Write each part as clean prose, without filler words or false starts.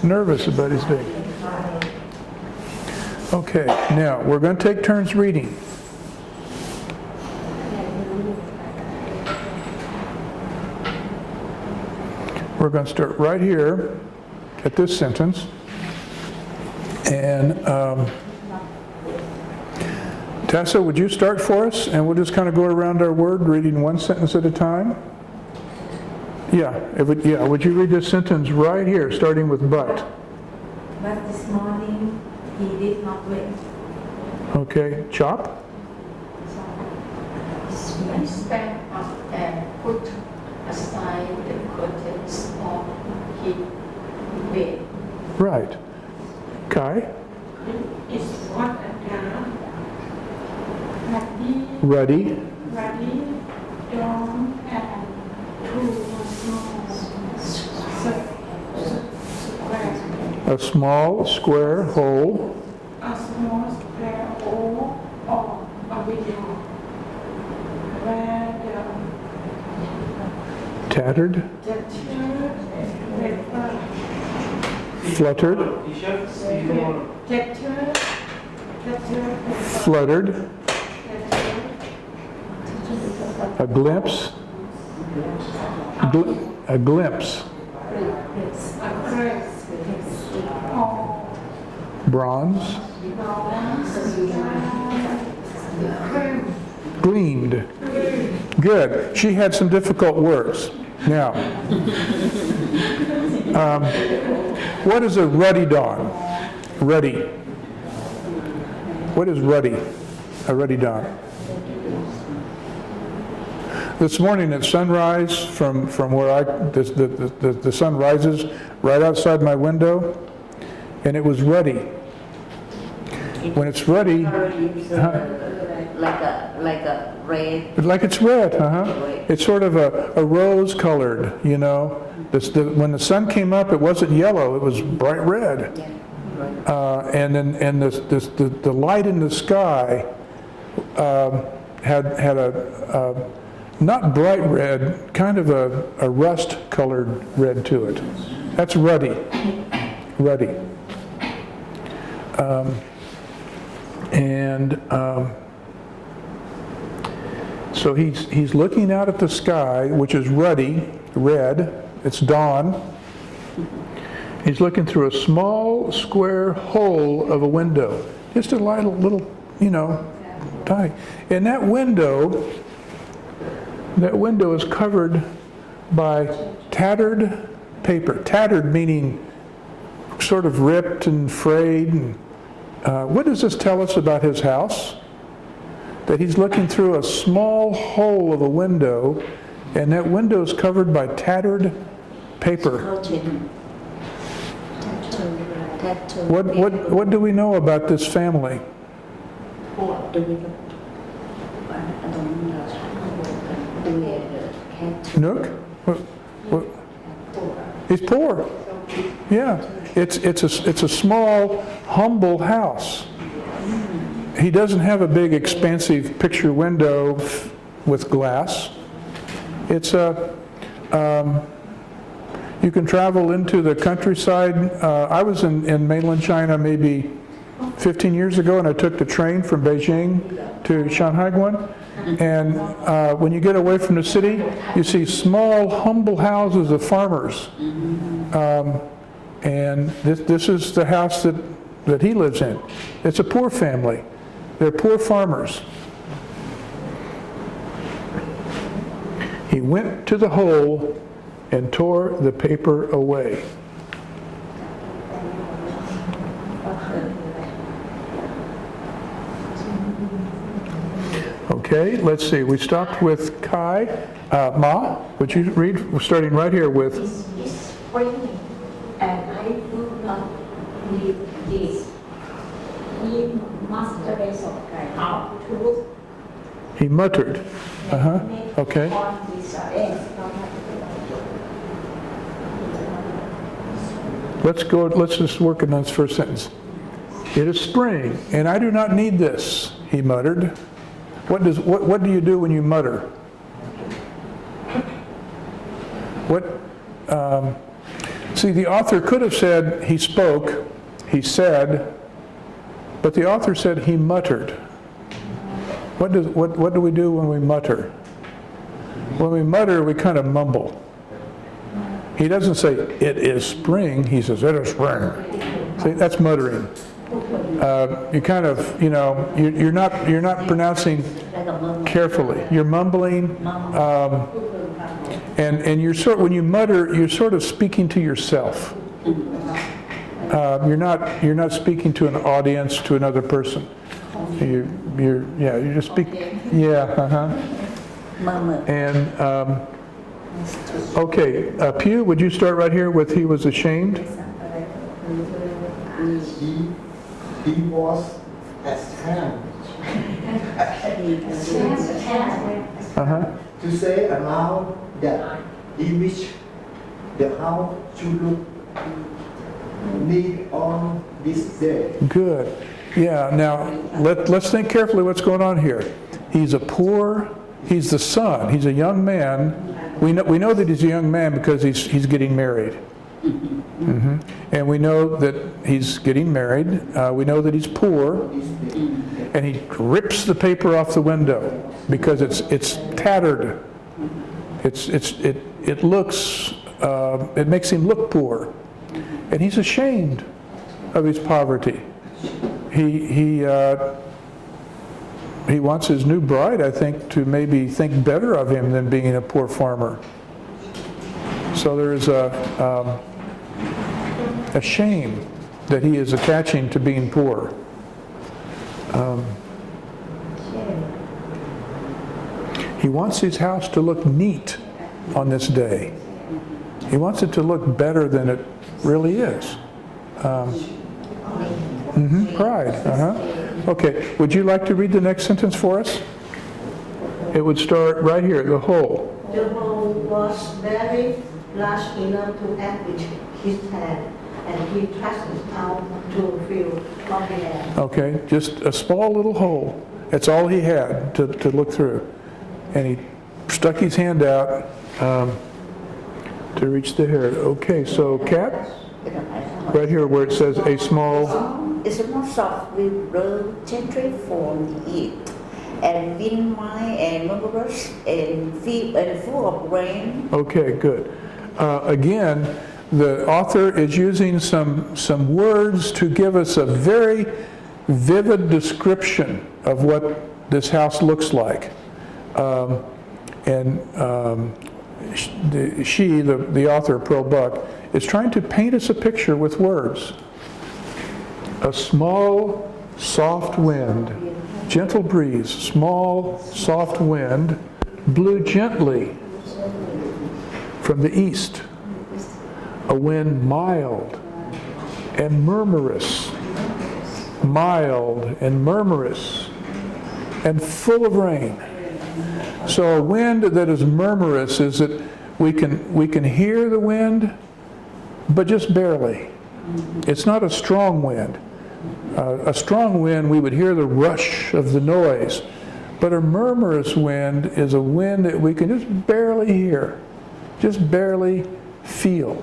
nervous about his day. Okay, now we're going to take turns reading. We're going to start right here at this sentence. And Tessa, would you start for us? And we'll just kind of go around our word, reading one sentence at a time. Yeah, would you read this sentence right here, starting with but? But this morning he did not wake. Okay, chop. He stand up and put aside the contents of his bed. Right. Kai? It's what a Ruddy. Dawn, and two A small square hole. a small square hole or a window where Tattered. the paper Fluttered. Fluttered. A glimpse. A glimpse. Bronze. Gleamed. Good. She had some difficult words. Now, what is a ruddy dawn? Ruddy. What is ruddy? A ruddy dawn. This morning at sunrise, from where the sun rises right outside my window, and it was ruddy. When it's ruddy, Like a red. like it's red, It's sort of a rose colored, you know. When the sun came up, it wasn't yellow; it was bright red. And the light in the sky had a not bright red, kind of a rust colored red to it. That's ruddy. Ruddy. So he's looking out at the sky, which is ruddy, red. It's dawn. He's looking through a small square hole of a window, just a little, you know, tiny. And that window is covered by tattered paper. Tattered meaning sort of ripped and frayed. And, what does this tell us about his house? That he's looking through a small hole of a window, and that window is covered by tattered paper. What do we know about this family? Nook? What? He's poor. Yeah, it's a small, humble house. He doesn't have a big, expansive picture window with glass. It's you can travel into the countryside. I was in mainland China maybe 15 years ago, and I took the train from Beijing to Shanhaiguan. And when you get away from the city, you see small, humble houses of farmers. And this is the house that he lives in. It's a poor family. They're poor farmers. He went to the hole and tore the paper away. Okay, let's see. We stopped with Kai. Ma, would you read? We're starting right here with. It's spring, and I do not leave this. He musters how to. He muttered. Okay. Let's just work on this first sentence. It is spring, and I do not need this, he muttered. What do you do when you mutter? See, the author could have said he spoke, he said, but the author said he muttered. What do we do when we mutter? When we mutter, we kind of mumble. He doesn't say, it is spring. He says, it is spring. See, that's muttering. You kind of, you're not pronouncing carefully. You're mumbling. And when you mutter, you're sort of speaking to yourself. You're not speaking to an audience, to another person. You're just speaking. Yeah. And okay, Pew, would you start right here with he was ashamed? He was ashamed to say aloud that he wished the house should look neat on this day. Good. Yeah, now let's think carefully what's going on here. He's he's the son, he's a young man. We know that he's a young man because he's getting married. And we know that he's getting married. We know that he's poor. And he rips the paper off the window because it's tattered. It looks, it makes him look poor. And he's ashamed of his poverty. He wants his new bride, I think, to maybe think better of him than being a poor farmer. So there is a shame that he is attaching to being poor. He wants his house to look neat on this day. He wants it to look better than it really is. Pride. Okay, would you like to read the next sentence for us? It would start right here, the whole. The hole was very large enough to act with his hand, and he thrust it out to fill confidence. Okay, just a small little hole. That's all he had to look through. And he stuck his hand out to reach the hair. Okay, so Kat, right here where it says a small... It's a more softly blow gently from the east, and wind mild and murmurous and full of rain. Okay, good. Again, the author is using some words to give us a very vivid description of what this house looks like. The author, Pearl Buck, is trying to paint us a picture with words. A small, soft wind, gentle breeze, small, soft wind, blew gently from the east. A wind mild and murmurous, and full of rain. So a wind that is murmurous is that we can hear the wind, but just barely. It's not a strong wind. A strong wind, we would hear the rush of the noise. But a murmurous wind is a wind that we can just barely hear, just barely feel.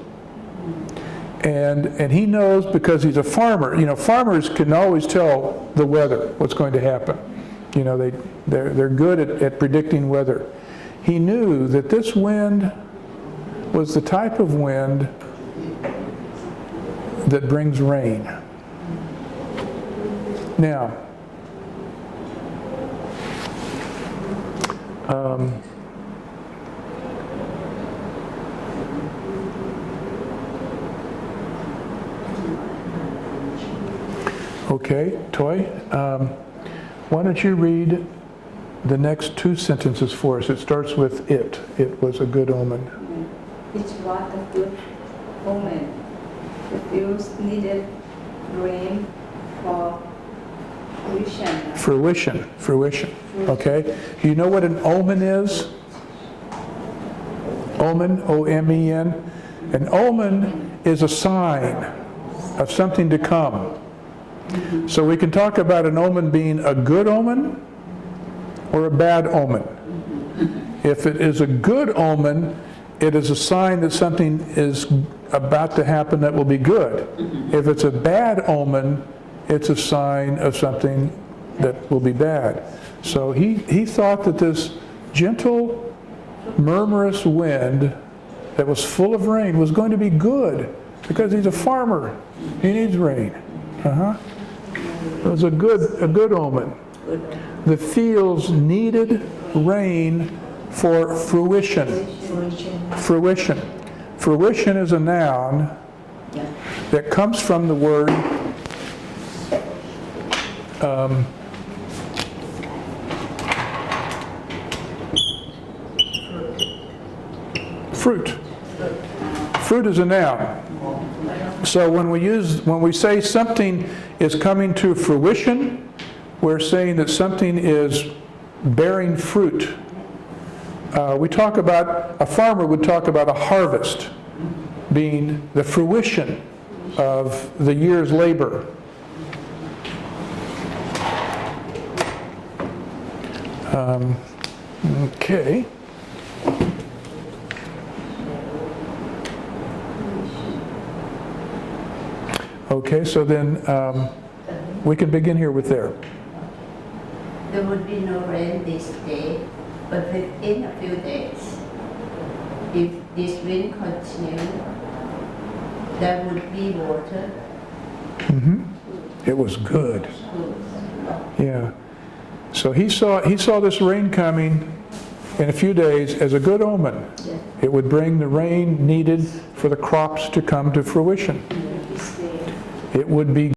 And he knows because he's a farmer. Farmers can always tell the weather, what's going to happen. They're good at predicting weather. He knew that this wind was the type of wind that brings rain. Now, okay, Toy, why don't you read the next two sentences for us? It starts with it. It was a good omen. It was a good omen. The fields needed rain for Fruition. Okay? Do you know what an omen is? Omen, O-M-E-N. An omen is a sign of something to come. So we can talk about an omen being a good omen or a bad omen. If it is a good omen, it is a sign that something is about to happen that will be good. If it's a bad omen, it's a sign of something that will be bad. So he thought that this gentle, murmurous wind that was full of rain was going to be good because he's a farmer. He needs rain. It was a good omen. The fields needed rain for fruition. Fruition. Fruition is a noun that comes from the word fruit. Fruit is a noun. So when we say something is coming to fruition, we're saying that something is bearing fruit. A farmer would talk about a harvest being the fruition of the year's labor. Okay. Okay, so then we can begin here with there. There would be no rain this day, but within a few days, if this wind continued, there would be water. It was good. Yeah. So he saw this rain coming in a few days as a good omen. It would bring the rain needed for the crops to come to fruition. It would be